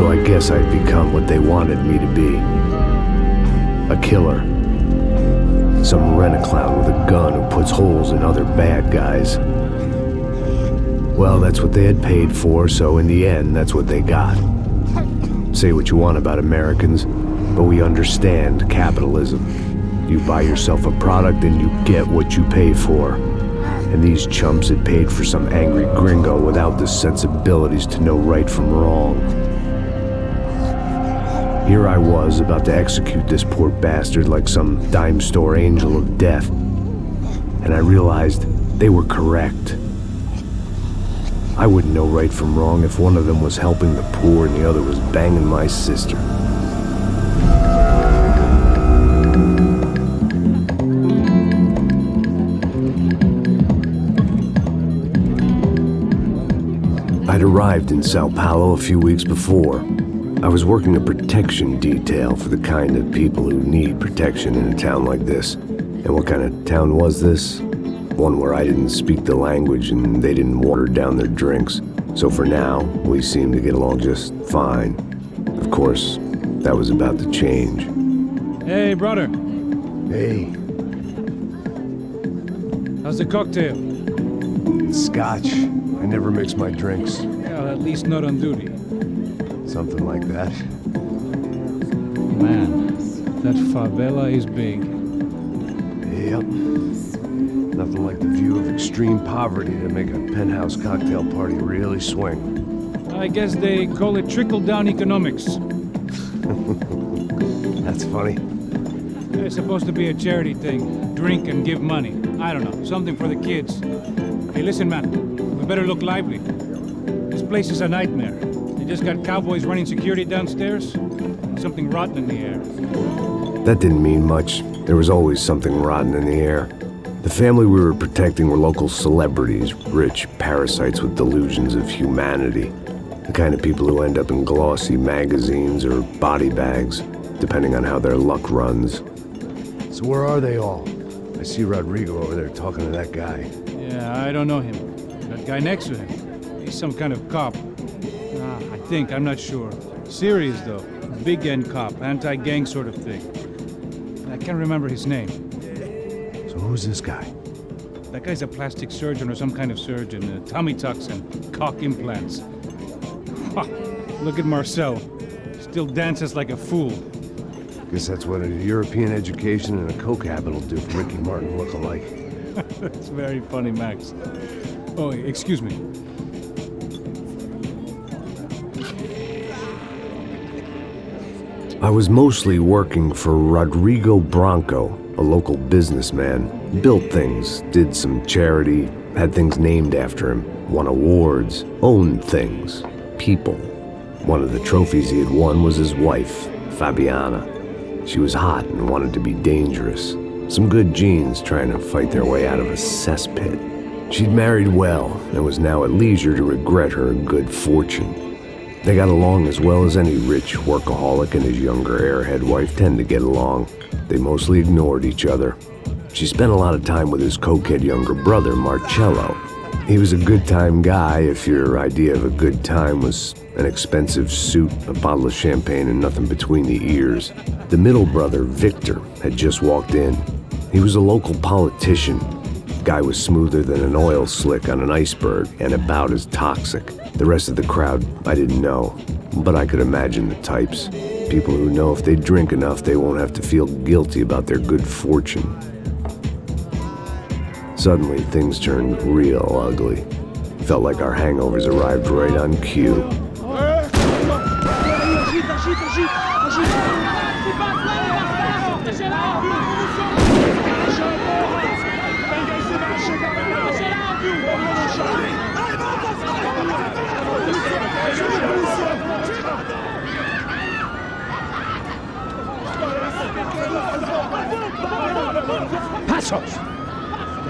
So I guess I'd become what they wanted me to be. A killer. Some rent-a-clown with a gun who puts holes in other bad guys. Well, that's what they had paid for, so in the end, that's what they got. Say what you want about Americans, but we understand capitalism. You buy yourself a product and you get what you pay for. And these chumps had paid for some angry gringo without the sensibilities to know right from wrong. Here I was, about to execute this poor bastard like some dime store angel of death. And I realized they were correct. I wouldn't know right from wrong if one of them was helping the poor and the other was banging my sister. I'd arrived in Sao Paulo a few weeks before. I was working a protection detail for the kind of people who need protection in a town like this. And what kind of town was this? One where I didn't speak the language and they didn't water down their drinks. So for now, we seemed to get along just fine. Of course, that was about to change. Hey, brother. Hey. How's the cocktail? It's scotch. I never mix my drinks. Well, at least not on duty. Something like that. Man, that favela is big. Yep. Nothing like the view of extreme poverty to make a penthouse cocktail party really swing. I guess they call it trickle-down economics. That's funny. It's supposed to be a charity thing. Drink and give money. I don't know, something for the kids. Hey, listen, man. We better look lively. This place is a nightmare. They just got cowboys running security downstairs. And something rotten in the air. That didn't mean much. There was always something rotten in the air. The family we were protecting were local celebrities, rich parasites with delusions of humanity. The kind of people who end up in glossy magazines or body bags, depending on how their luck runs. So where are they all? I see Rodrigo over there talking to that guy. Yeah, I don't know him. That guy next to him. He's some kind of cop. I think, I'm not sure. Serious, though. Big end cop, anti-gang sort of thing. I can't remember his name. So who's this guy? That guy's a plastic surgeon or some kind of surgeon. Tummy tucks and cock implants. Look at Marcel. Still dances like a fool. Guess that's what a European education and a coke habit will do for Ricky Martin look-alike. That's very funny, Max. Oh, excuse me. I was mostly working for Rodrigo Branco, a local businessman. Built things, did some charity, had things named after him, won awards, owned things, people. One of the trophies he had won was his wife, Fabiana. She was hot and wanted to be dangerous. Some good genes trying to fight their way out of a cesspit. She'd married well and was now at leisure to regret her good fortune. They got along as well as any rich workaholic and his younger airhead wife tend to get along. They mostly ignored each other. She spent a lot of time with his cokehead younger brother, Marcello. He was a good-time guy if your idea of a good time was an expensive suit, a bottle of champagne, and nothing between the ears. The middle brother, Victor, had just walked in. He was a local politician. Guy was smoother than an oil slick on an iceberg and about as toxic. The rest of the crowd, I didn't know, but I could imagine the types. People who know if they drink enough, they won't have to feel guilty about their good fortune. Suddenly, things turned real ugly. Felt like our hangovers arrived right on cue. Passos!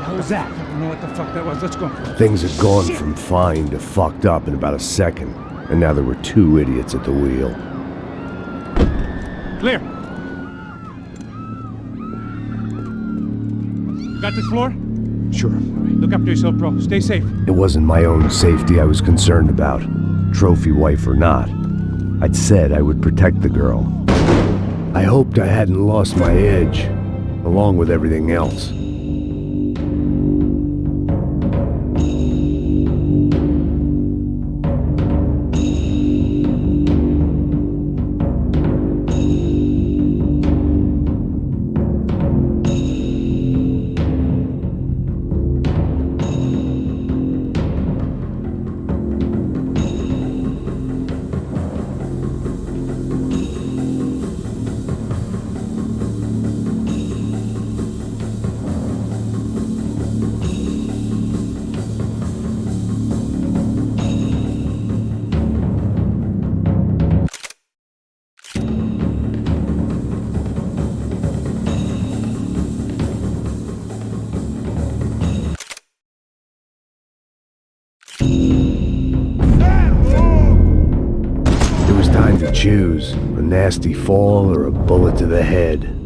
What was that? I don't know what the fuck that was. Let's go. Things had gone from fine to fucked up in about a second, and now there were two idiots at the wheel. Clear. You got this floor? Sure. All right, look after yourself, bro. Stay safe. It wasn't my own safety I was concerned about, trophy wife or not. I'd said I would protect the girl. I hoped I hadn't lost my edge, along with everything else. Choose a nasty fall or a bullet to the head.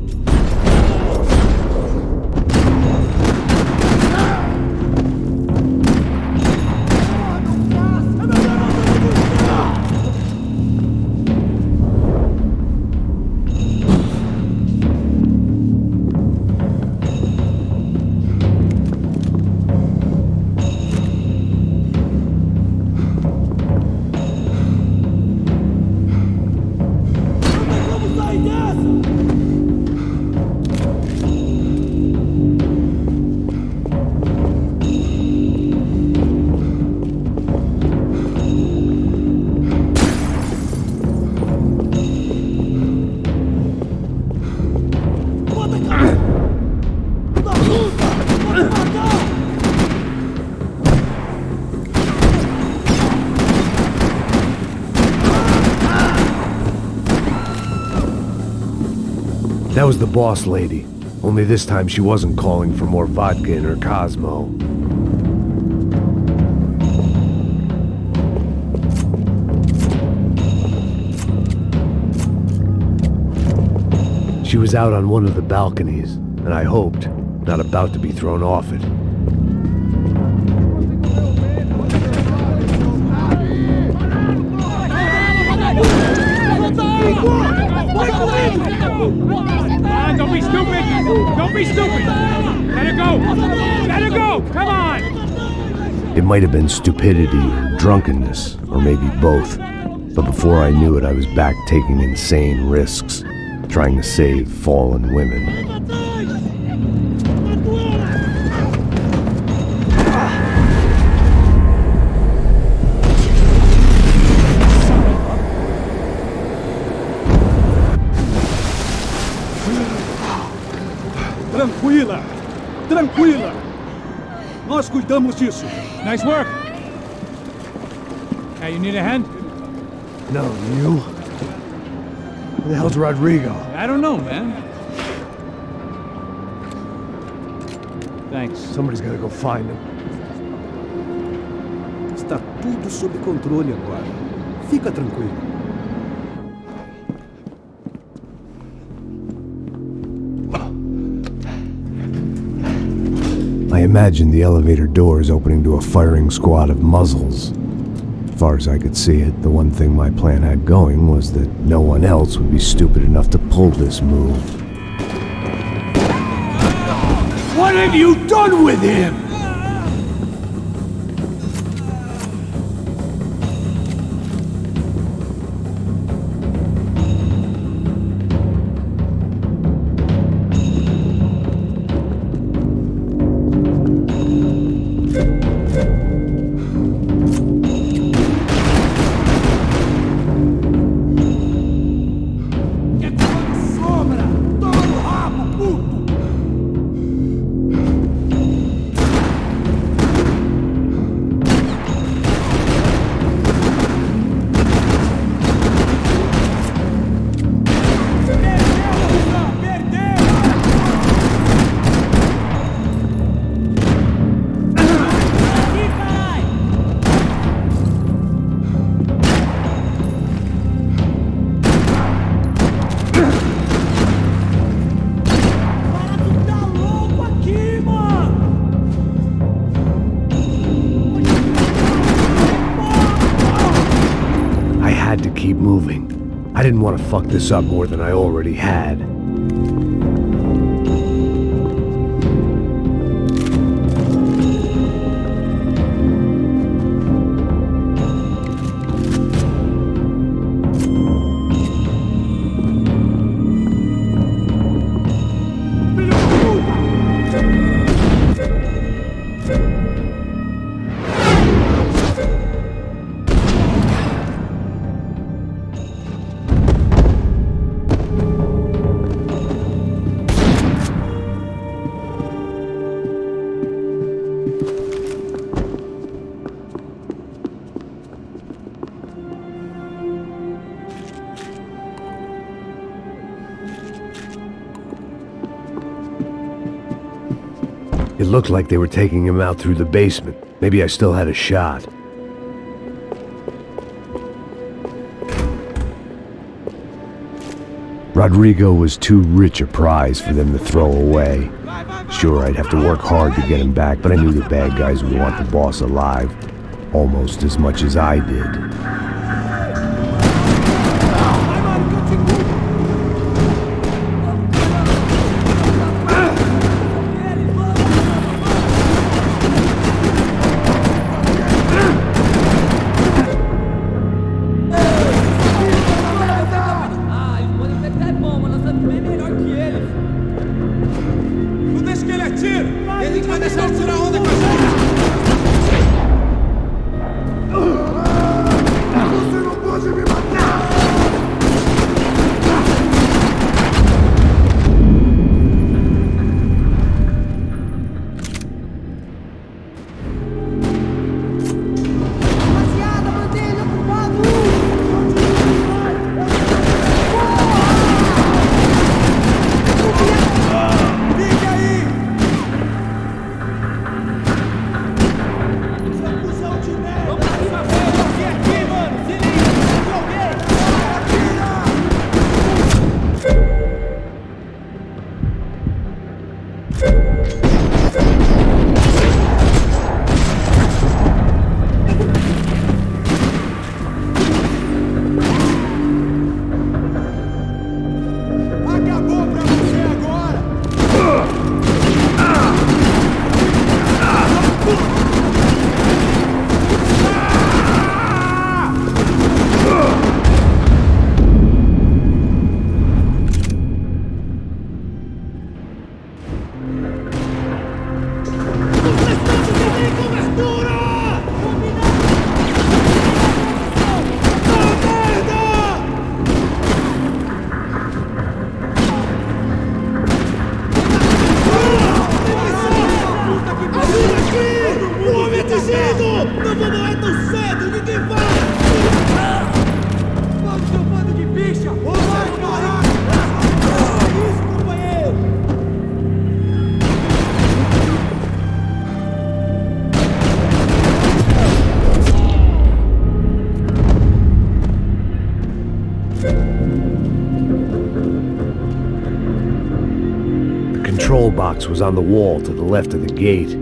That was the boss lady, only this time she wasn't calling for more vodka in her Cosmo. She was out on one of the balconies, and I hoped, not about to be thrown off it. Don't be stupid! Don't be stupid! Let her go! Let her go! Come on! It might have been stupidity or drunkenness, or maybe both. But before I knew it, I was back taking insane risks, trying to save fallen women. Tranquila! Tranquila! Nós cuidamos disso. Nice work! Hey, you need a hand? No, you? Who the hell's Rodrigo? I don't know, man. Thanks. Somebody's gotta go find him. Está tudo sob controle agora. Fica tranquilo. I imagined the elevator doors opening to a firing squad of muzzles. As far as I could see it, the one thing my plan had going was that no one else would be stupid enough to pull this move. What have you done with him? keep moving. I didn't want to fuck this up more than I already had. It looked like they were taking him out through the basement. Maybe I still had a shot. Rodrigo was too rich a prize for them to throw away. Sure, I'd have to work hard to get him back, but I knew the bad guys would want the boss alive, almost as much as I did. The control box was on the wall to the left of the gate.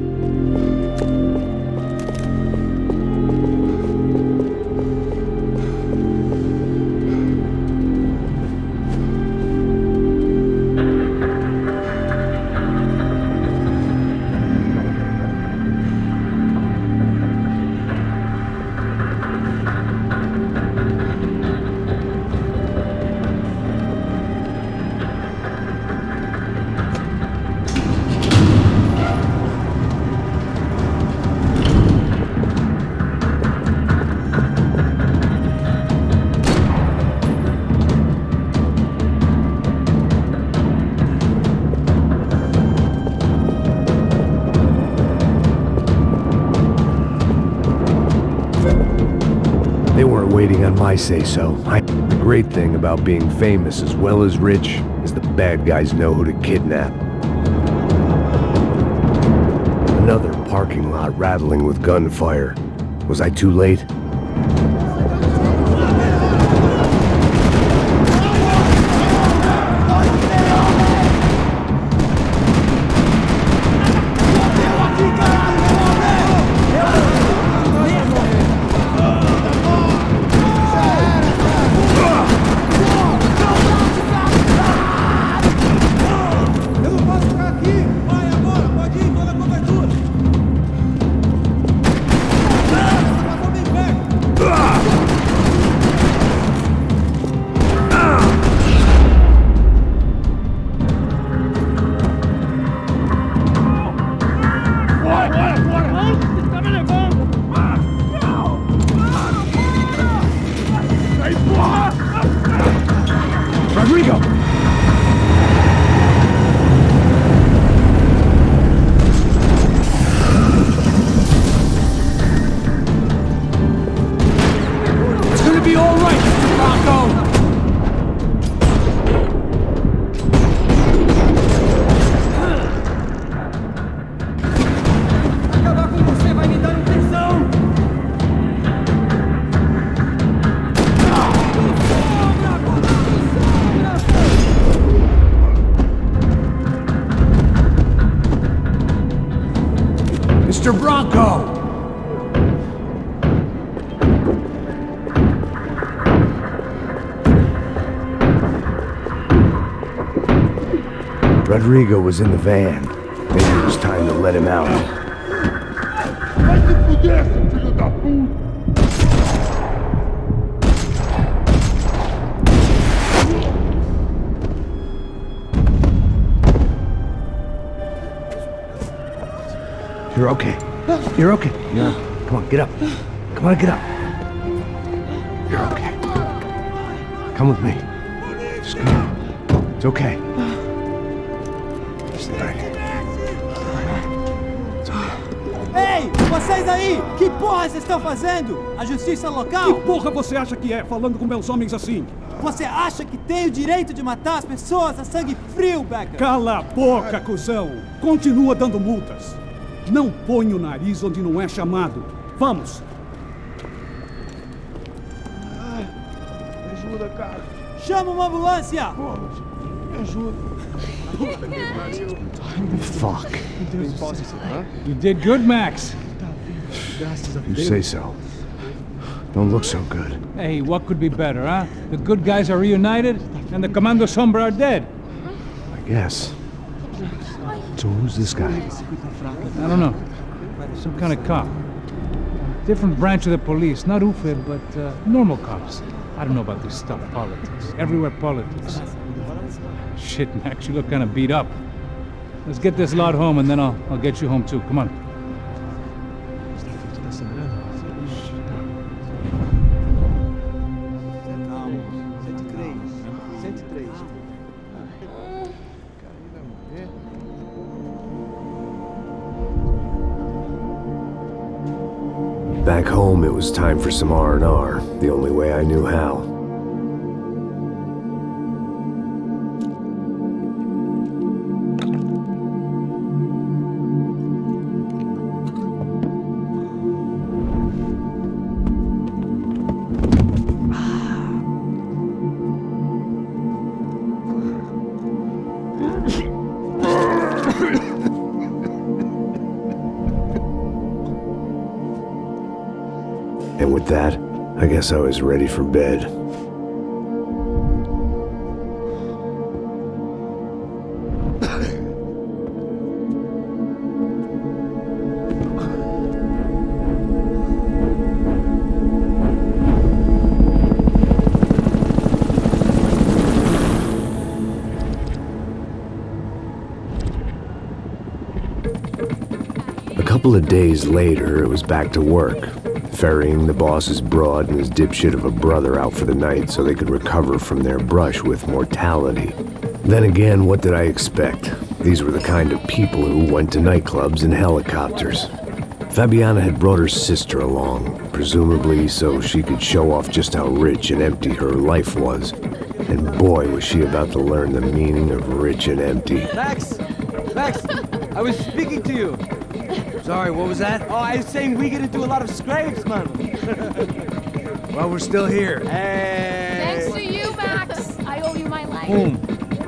They weren't waiting on my say-so. The great thing about being famous as well as rich is the bad guys know who to kidnap. Another parking lot rattling with gunfire. Was I too late? Go! Rodrigo was in the van. Maybe it was time to let him out. Vai se fuder, seu filho da puta! You're okay. You're okay. Yeah. Come on, get up. Come on, get up. You're okay. Come with me. Just come on. It's okay. Just all right. It's okay. Ei, vocês aí! Que porra vocês estão fazendo? A justiça local? Que porra você acha que é, falando com meus homens assim? Você acha que tem o direito de matar as pessoas a sangue frio, Becker? Cala a boca, cuzão! Continua dando multas. Não põe o nariz onde não é chamado. Vamos! Me ajuda, cara. Chama uma ambulância! Pô, me ajuda. Fuck. You did good, Max. You say so. Don't look so good. Hey, what could be better, huh? The good guys are reunited, and the Commando Sombra are dead. I guess. So who's this guy? I don't know. Some kind of cop. Different branch of the police. Not UFE, but normal cops. I don't know about this stuff, politics. Everywhere politics. Shit, Max, you look kind of beat up. Let's get this lot home, and then I'll get you home too. Come on. Back home, it was time for some R&R, the only way I knew how. And with that, I guess I was ready for bed. A couple of days later, it was back to work. Ferrying the boss's broad and his dipshit of a brother out for the night so they could recover from their brush with mortality. Then again, what did I expect? These were the kind of people who went to nightclubs in helicopters. Fabiana had brought her sister along, presumably so she could show off just how rich and empty her life was. And boy, was she about to learn the meaning of rich and empty. Max! Max! I was speaking to you! Sorry, what was that? Oh, I was saying we gotta do a lot of scrapes, man. Well, we're still here. Hey! Thanks to you, Max. I owe you my life.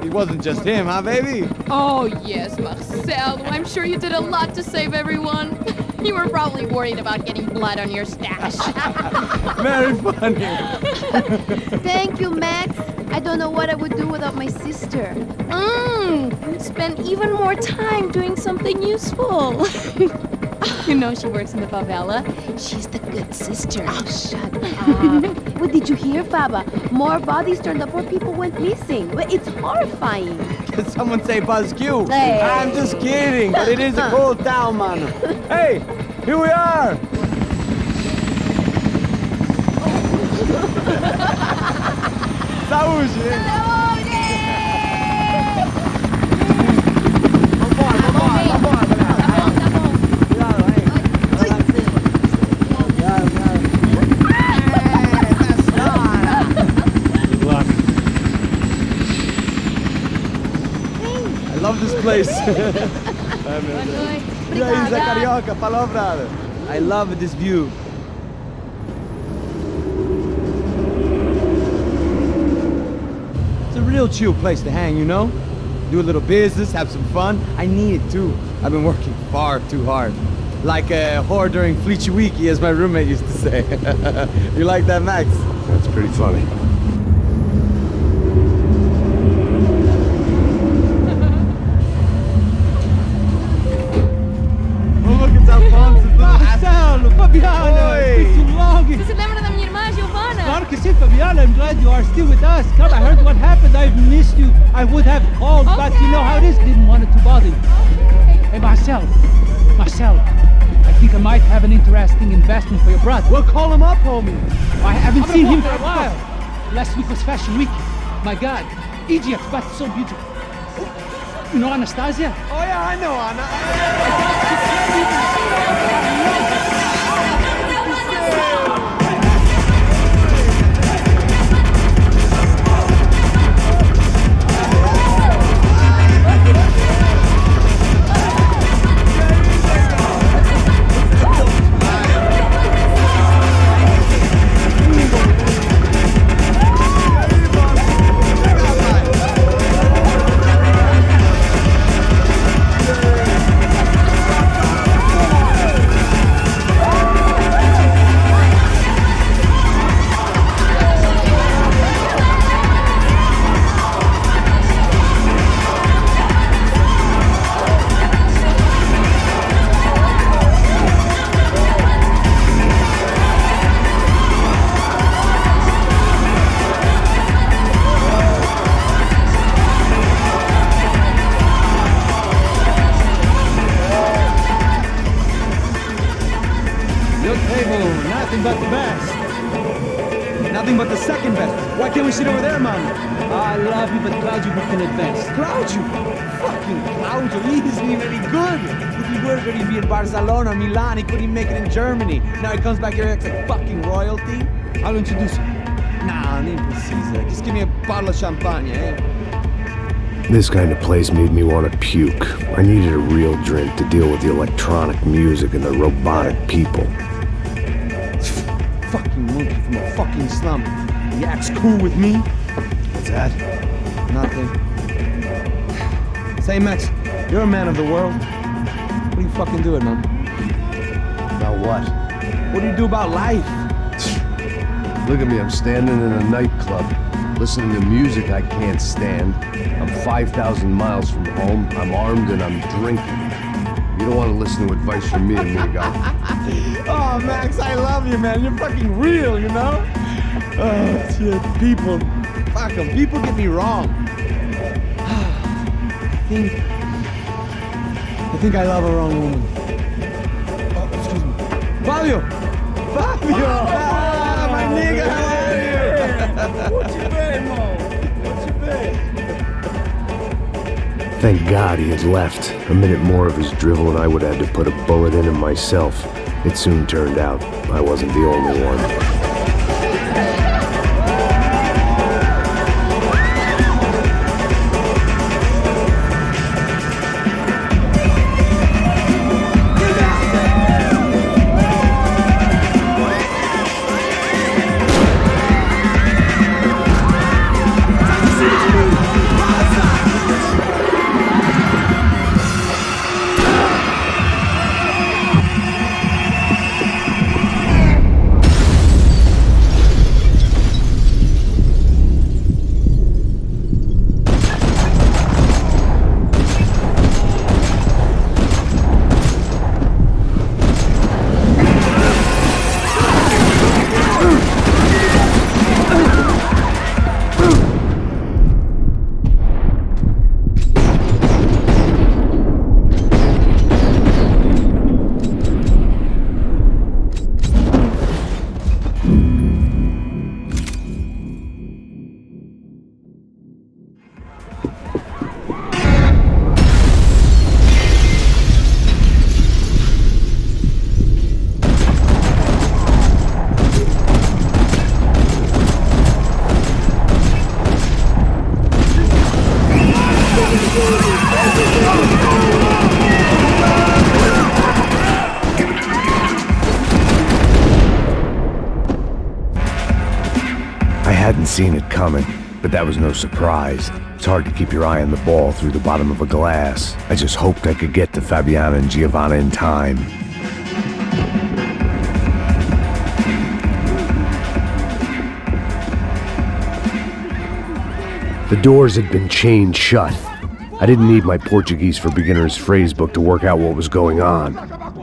It wasn't just him, huh, baby? Oh, yes, Marcel. I'm sure you did a lot to save everyone. You were probably worried about getting blood on your stash. Very funny. Thank you, Max. I don't know what I would do without my sister. Spend even more time doing something useful. You know she works in the favela. She's the good sister. Oh, shut up. What did you hear, Faba? More bodies turned up where people went missing. It's horrifying. Did someone say Buzz Q? Hey. I'm just kidding, but it is a cool town, man. Hey, here we are. Saúde! I love this place. E aí, Zé Carioca, palavra. I love this view. It's a real chill place to hang, you know? Do a little business, have some fun. I need it too. I've been working far too hard. Like a whore during Fleechy Weeky, as my roommate used to say. You like that, Max? That's pretty funny. Oh, look, it's Alfonso's little Marcelo, Fabiana, it's been too long. Você lembra da minha irmã, Giovanna? Claro que sim, Fabiana. I'm glad you are still with us. Come, I heard what happened. I've missed you. I would have called, but you know how it is. Didn't want it to bother you. Hey, Marcelo, I think I might have an interesting investment for your brother. Well, call him up, homie. I haven't seen him for a while. Last week was Fashion Week. My God, Egypt, but so beautiful. You know Anastasia? Oh, yeah, I know, Anna. But the best. Nothing but the second best. Why can't we sit over there, man? I love you, but Claudio booked in advance. Claudio? Fucking Claudio, he isn't even any good. If he were good, he'd be in Barcelona, Milan, he couldn't make it in Germany. Now he comes back here and acts like fucking royalty. I'll introduce you. Nah, nem precisa. Just give me a bottle of champagne, eh? This kind of place made me want to puke. I needed a real drink to deal with the electronic music and the robotic people. Fucking monkey from a fucking slum. He acts cool with me. What's that? Nothing. Say, Max, you're a man of the world. What do you fucking do it, man? About what? What do you do about life? Look at me, I'm standing in a nightclub, listening to music I can't stand. I'm 5,000 miles from home, I'm armed and I'm drinking. You don't want to listen to advice from me, amigo. Oh, Max, I love you, man. You're fucking real, you know? Oh, shit. People. Fuck them. People get me wrong. I think I love a wrong woman. Oh, excuse me. Fabio! Fabio! Ah, my nigga, how are you? What you been, Mo? What you been? Thank God he had left. A minute more of his drivel and I would have had to put a bullet in him myself. It soon turned out I wasn't the only one. I hadn't seen it coming, but that was no surprise. It's hard to keep your eye on the ball through the bottom of a glass. I just hoped I could get to Fabiana and Giovanna in time. The doors had been chained shut. I didn't need my Portuguese for Beginners phrase book to work out what was going on.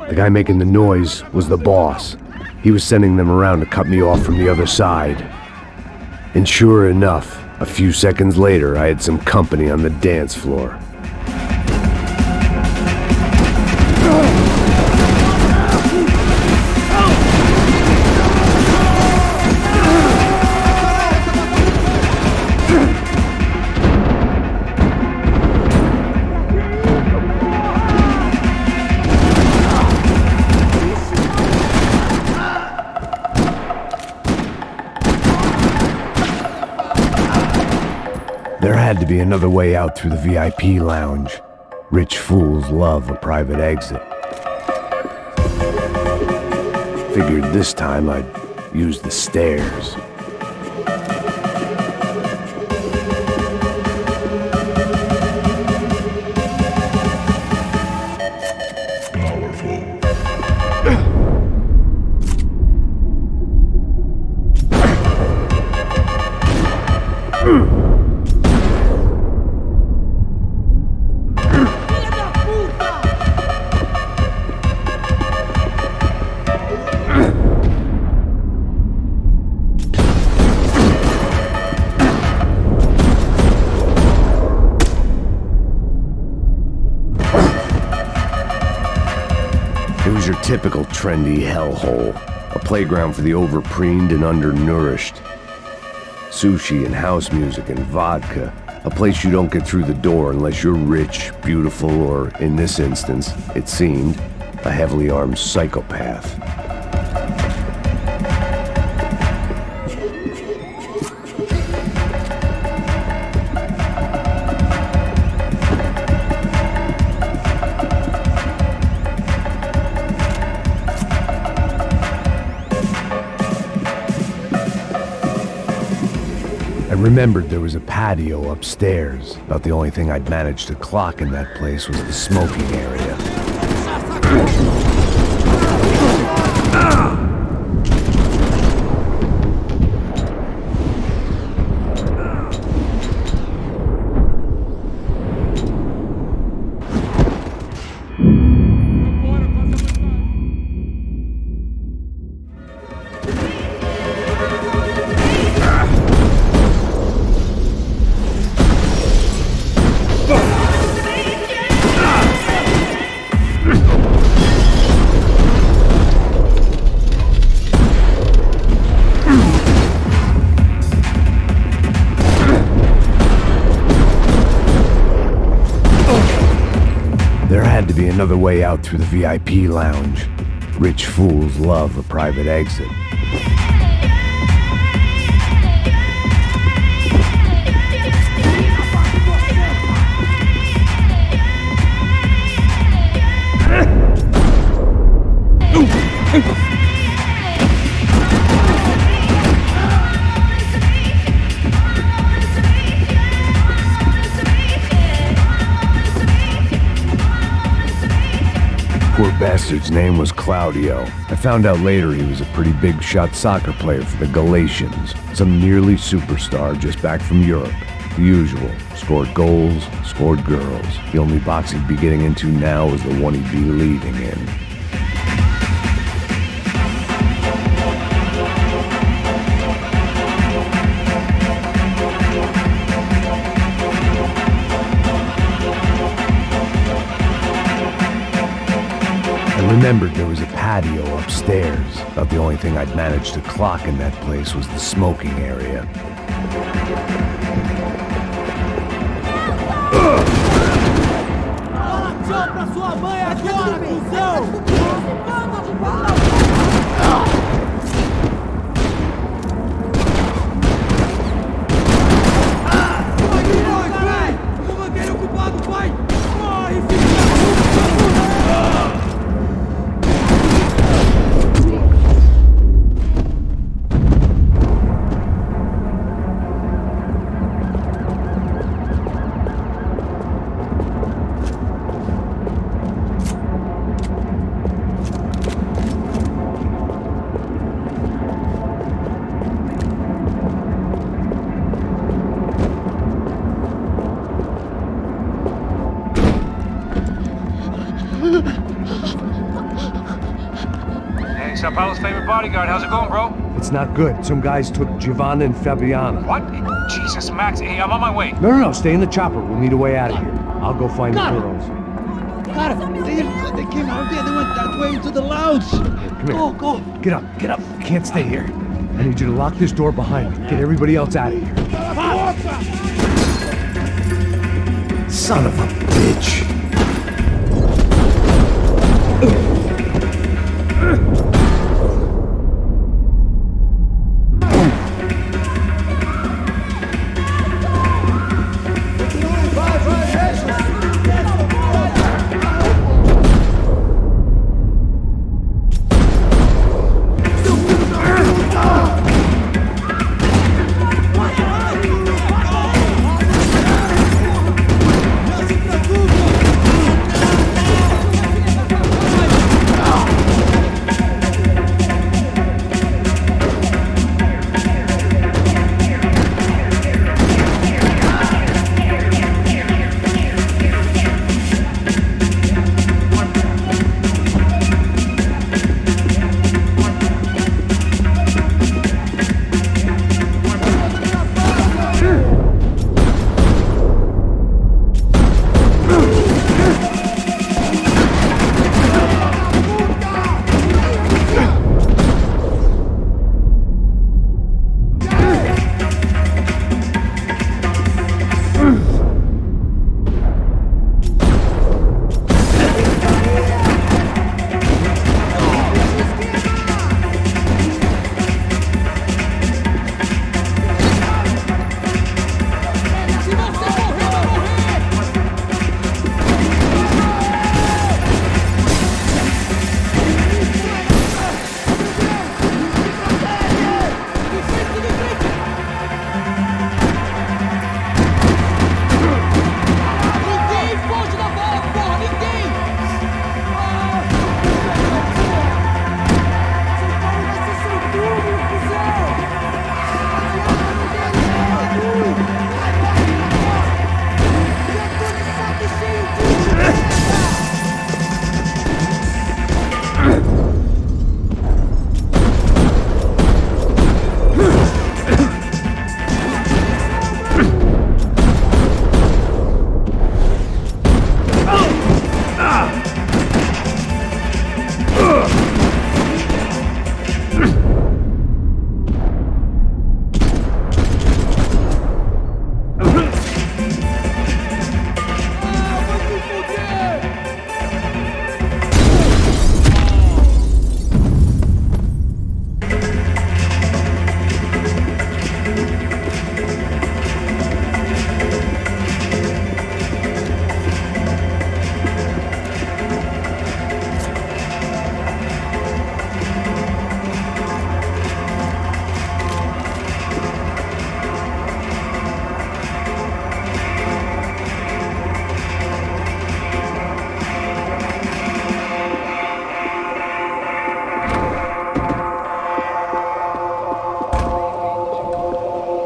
The guy making the noise was the boss. He was sending them around to cut me off from the other side. And sure enough, a few seconds later, I had some company on the dance floor. There had to be another way out through the VIP lounge. Rich fools love a private exit. Figured this time I'd use the stairs. It was your typical trendy hellhole, a playground for the overpreened and undernourished. Sushi and house music and vodka, a place you don't get through the door unless you're rich, beautiful, or, in this instance, it seemed, a heavily armed psychopath. I remembered there was a patio upstairs. About the only thing I'd managed to clock in that place was the smoking area. There had to be another way out through the VIP lounge. Rich fools love a private exit. Poor bastard's name was Claudio. I found out later he was a pretty big shot soccer player for the Galatians. Some nearly superstar just back from Europe. The usual. Scored goals, scored girls. The only box he'd be getting into now was the one he'd be leaving in. I remembered there was a patio upstairs. About the only thing I'd managed to clock in that place was the smoking area. Apollo's favorite bodyguard. How's it going, bro? It's not good. Some guys took Giovanna and Fabiana. What? Jesus, Max. Hey, I'm on my way. No, stay in the chopper. We'll need a way out of here. I'll go find the girls. Got it. They came out there. They went that way into the lounge. Come here. Go. Get up. You can't stay here. I need you to lock this door behind me. Get everybody else out of here. Son of a bitch.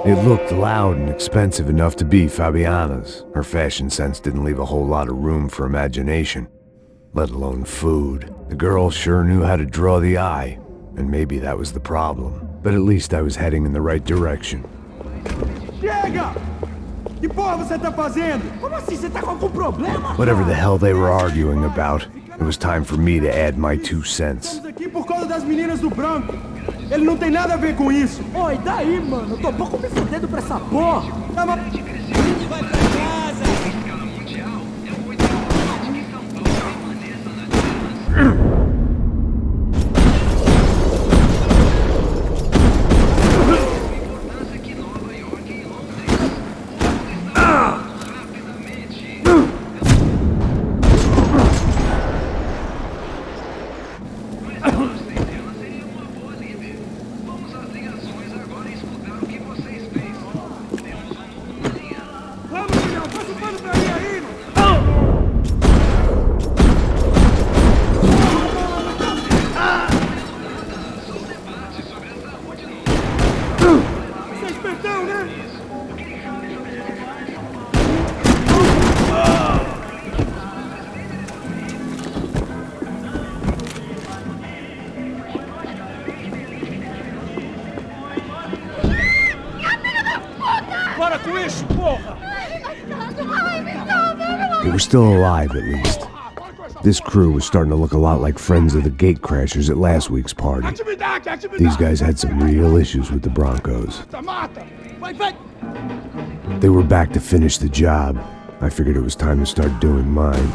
It looked loud and expensive enough to be Fabiana's. Her fashion sense didn't leave a whole lot of room for imagination, let alone food. The girl sure knew how to draw the eye, and maybe that was the problem. But at least I was heading in the right direction. Chega! Que porra você tá fazendo? Como assim? Você tá com algum problema? Whatever the hell they were arguing about, it was time for me to add my 2 cents. Estamos aqui por causa das meninas do Branco. Ele não tem nada a ver com isso. Oi, daí, mano? Eu tô pouco me fudendo pra essa porra. Tá, mas... Vai pra casa! Vamos! com isso, porra! They were still alive, at least. This crew was starting to look a lot like friends of the gatecrashers at last week's party. These guys had some real issues with the Broncos. They were back to finish the job. I figured it was time to start doing mine.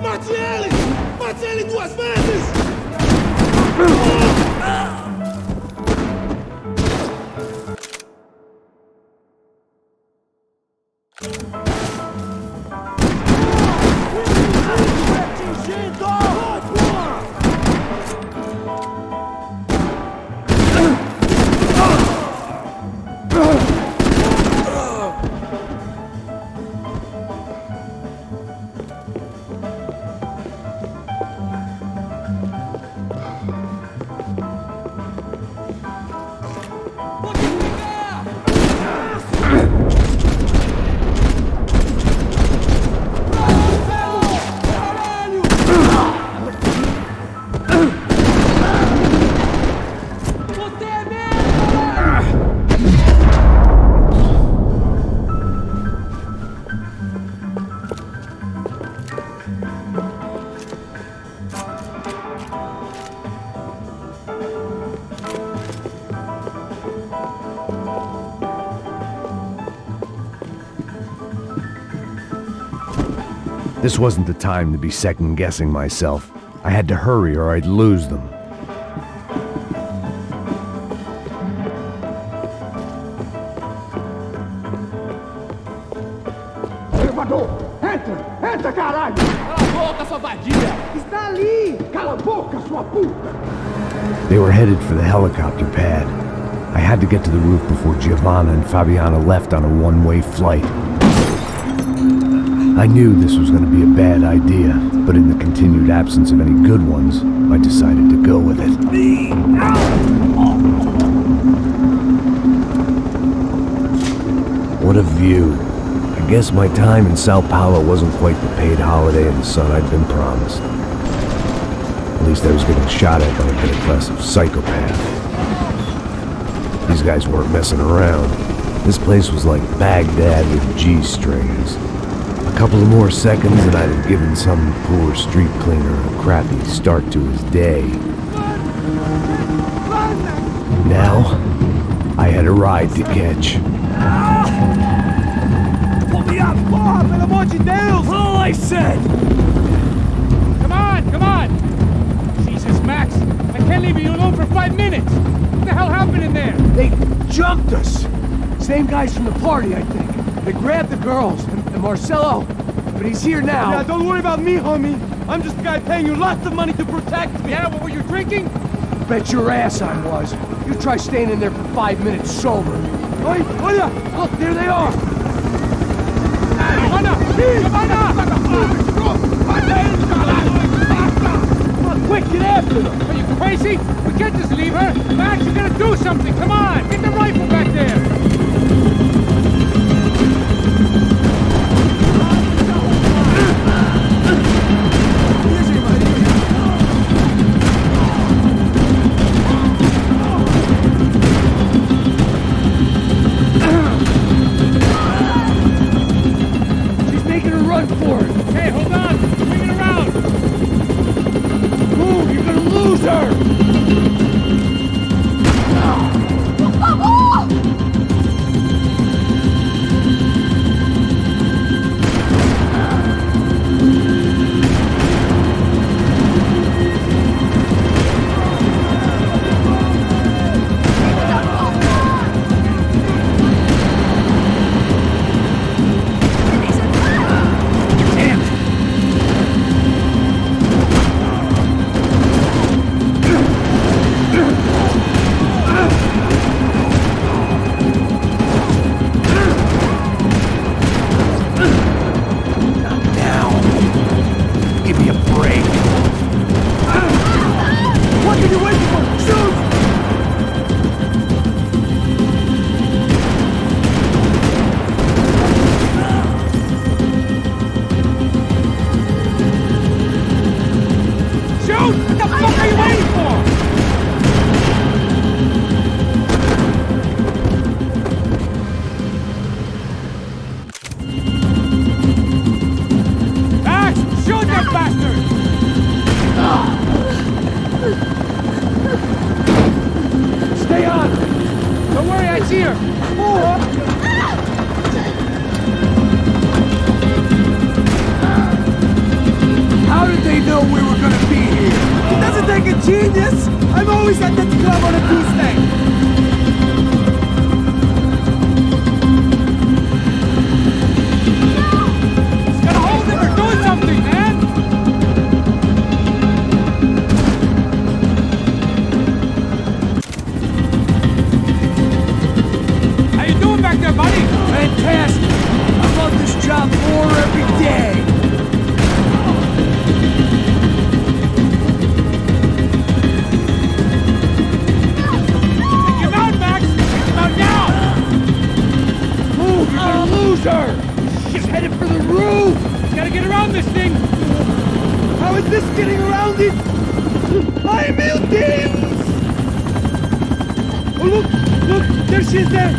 Mate ele! Mate ele 2 vezes! This wasn't the time to be second-guessing myself. I had to hurry or I'd lose them. Elevador! Entra! Entra, caralho! Cala a boca, sua vadia! Está ali! Cala a boca, sua puta! They were headed for the helicopter pad. I had to get to the roof before Giovanna and Fabiana left on a one-way flight. I knew this was going to be a bad idea, but in the continued absence of any good ones, I decided to go with it. What a view. I guess my time in Sao Paulo wasn't quite the paid holiday in the sun I'd been promised. At least I was getting shot at by a bit aggressive psychopath. These guys weren't messing around. This place was like Baghdad with G-strings. A couple of more seconds and I'd have given some poor street cleaner a crappy start to his day. Now, I had a ride to catch. Pull me up! Porra, pelo amor de Deus! All I said! Come on! Jesus, Max, I can't leave you alone for 5 minutes! What the hell happened in there? They jumped us! Same guys from the party, I think. They grabbed the girls, and Marcelo, but he's here now. Yeah, don't worry about me, homie. I'm just the guy paying you lots of money to protect me. Yeah, but were you drinking? Bet your ass I was. You try staying in there for 5 minutes sober. Oi, olha! Look, there they are! Giovanna! Come on, quick, get after them! Are you crazy? We can't just leave her! Max, you gotta do something! Come on! Get the rifle back there! Hey, hold on! Swing it around! Move! You're gonna lose her! What the fuck are you waiting for? Max, shoot that bastard! Stay on! Don't worry, I see her! How did they know we were gonna be here? It doesn't take a genius! I'm always at this club on a Tuesday! It's gotta hold him or do something, man! How you doing back there, buddy? Fantastic! I love this job more every day! Take him out, Max! Take him out now! Move, you're gonna lose her! She's headed for the roof! Gotta get around this thing! How is this getting around it? I buildings! Oh, look, there she is there!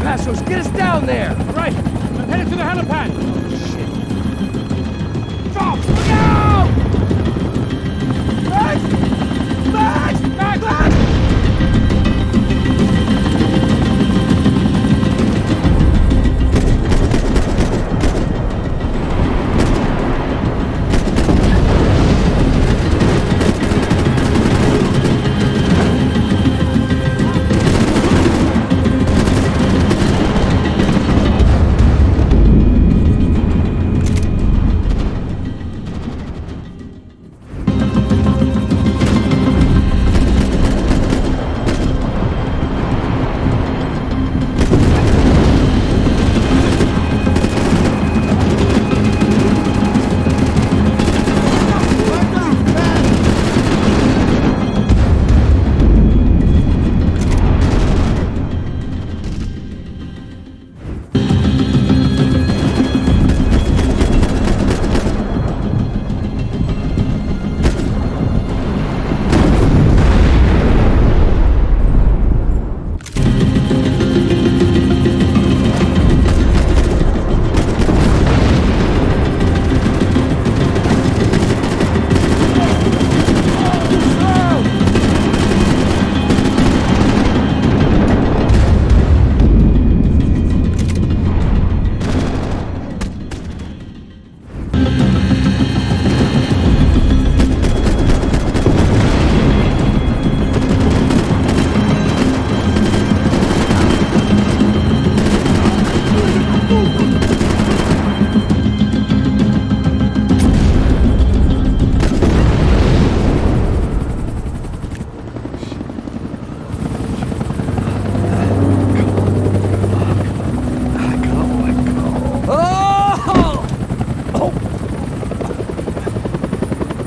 Passos, get us down there! All right, I'm headed to the helipad! Shit. Drop! Look out! Max! Max! Max! Max!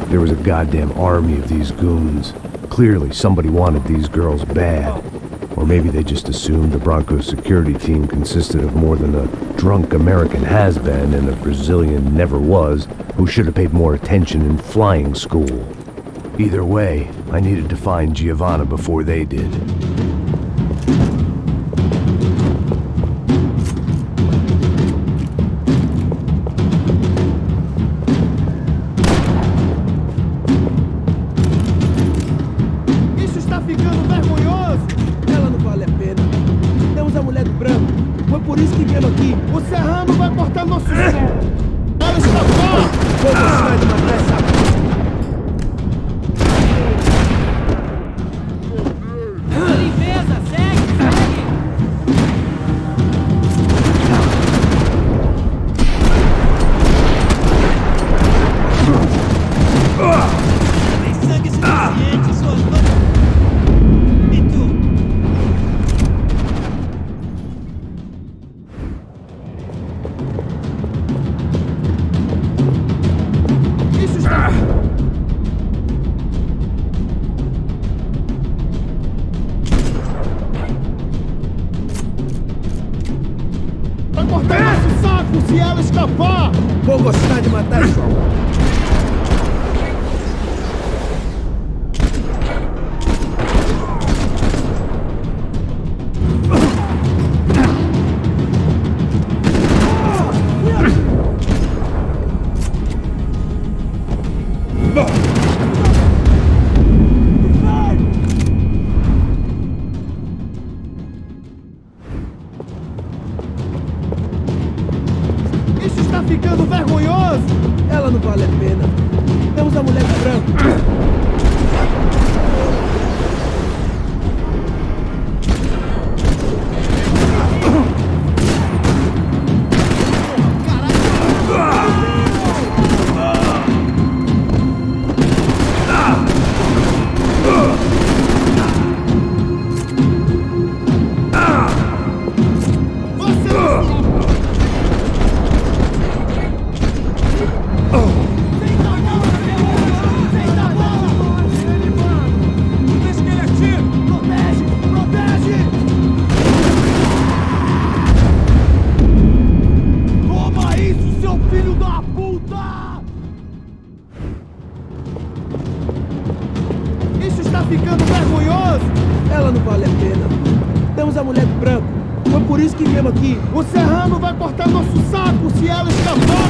There was a goddamn army of these goons. Clearly, somebody wanted these girls bad. Or maybe they just assumed the Branco security team consisted of more than a drunk American has-been and a Brazilian never-was who should have paid more attention in flying school. Either way, I needed to find Giovanna before they did. isso que viemos aqui. O serrano vai cortar nosso som. Ela escapou! Vou gostar de matar essa... Limpeza, segue, segue! Tem sangue suficiente, suas mãos. E tu? Isso está... Vai cortar nosso saco se ela escapar! Vou gostar de matar essa... Isso está ficando vergonhoso! Ela não vale a pena. Temos a mulher de branco. Toma isso, seu filho da puta! Isso está ficando vergonhoso! Ela não vale a pena. Temos a mulher de branco. Foi por isso que viemos aqui. O serrano vai cortar nosso saco se ela escapar!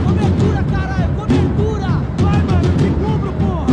Cobertura, caralho, cobertura! Vai, mano, me cubra, porra!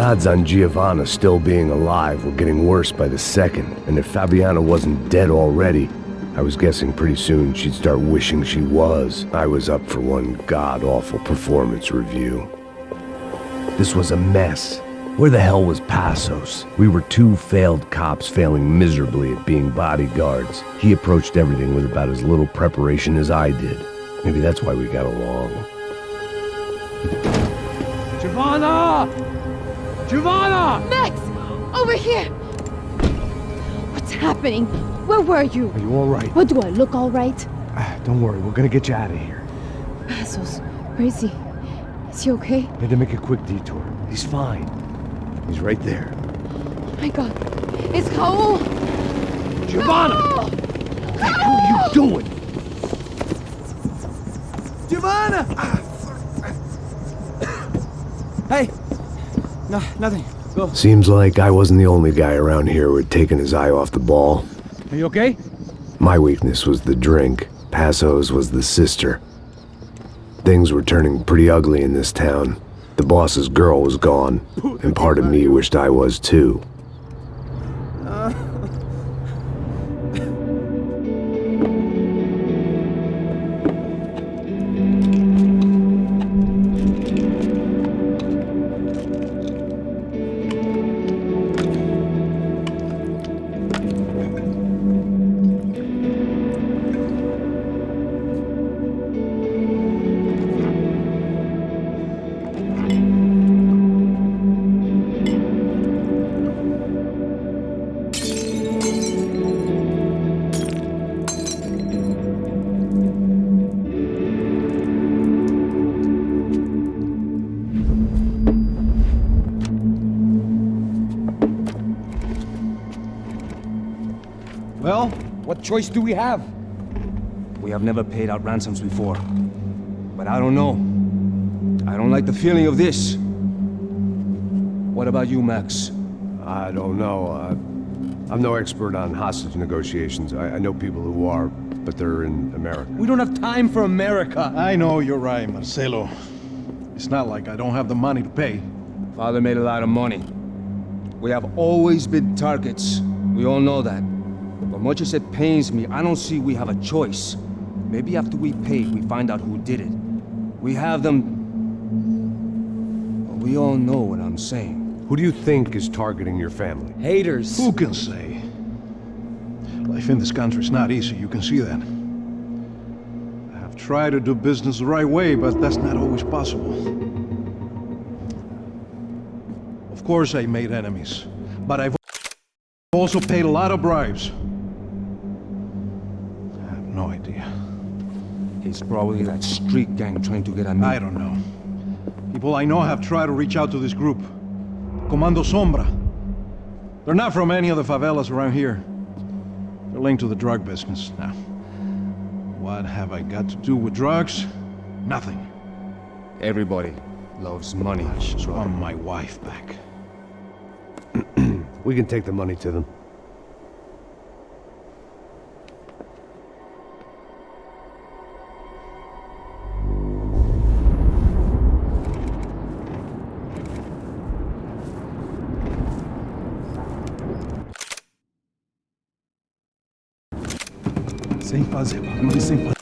odds on Giovanna still being alive were getting worse by the second, and if Fabiana wasn't dead already, I was guessing pretty soon she'd start wishing she was. I was up for one god-awful performance review. This was a mess. Where the hell was Passos? We were two failed cops failing miserably at being bodyguards. He approached everything with about as little preparation as I did. Maybe that's why we got along. Giovanna! Giovanna! Max! Over here! What's happening? Where were you? Are you all right? What, do I look all right? Don't worry, we're gonna get you out of here. Passos, where is he? Is he okay? Had to make a quick detour. He's fine. He's right there. Oh my God. It's Raul! Giovanna! Raul! What the hell are you doing? Giovanna! Hey! No, nothing. Go. Seems like I wasn't the only guy around here who had taken his eye off the ball. Are you okay? My weakness was the drink. Passos was the sister. Things were turning pretty ugly in this town. The boss's girl was gone, and part of me wished I was too. Well, what choice do we have? We have never paid out ransoms before. But I don't know. I don't like the feeling of this. What about you, Max? I don't know. I'm no expert on hostage negotiations. I know people who are, but they're in America. We don't have time for America. I know you're right, Marcelo. It's not like I don't have the money to pay. Father made a lot of money. We have always been targets. We all know that. But much as it pains me, I don't see we have a choice. Maybe after we pay, we find out who did it. We have them... But we all know what I'm saying. Who do you think is targeting your family? Haters. Who can say? Life in this country is not easy, you can see that. I have tried to do business the right way, but that's not always possible. Of course I made enemies, but I've also paid a lot of bribes. I have no idea. It's probably that street gang trying to get at me. I don't know. People I know have tried to reach out to this group. Comando Sombra. They're not from any of the favelas around here. They're linked to the drug business. Now, what have I got to do with drugs? Nothing. Everybody loves money. I just want my wife back. We can take the money to them. Sem fazer barulho, sem fazer...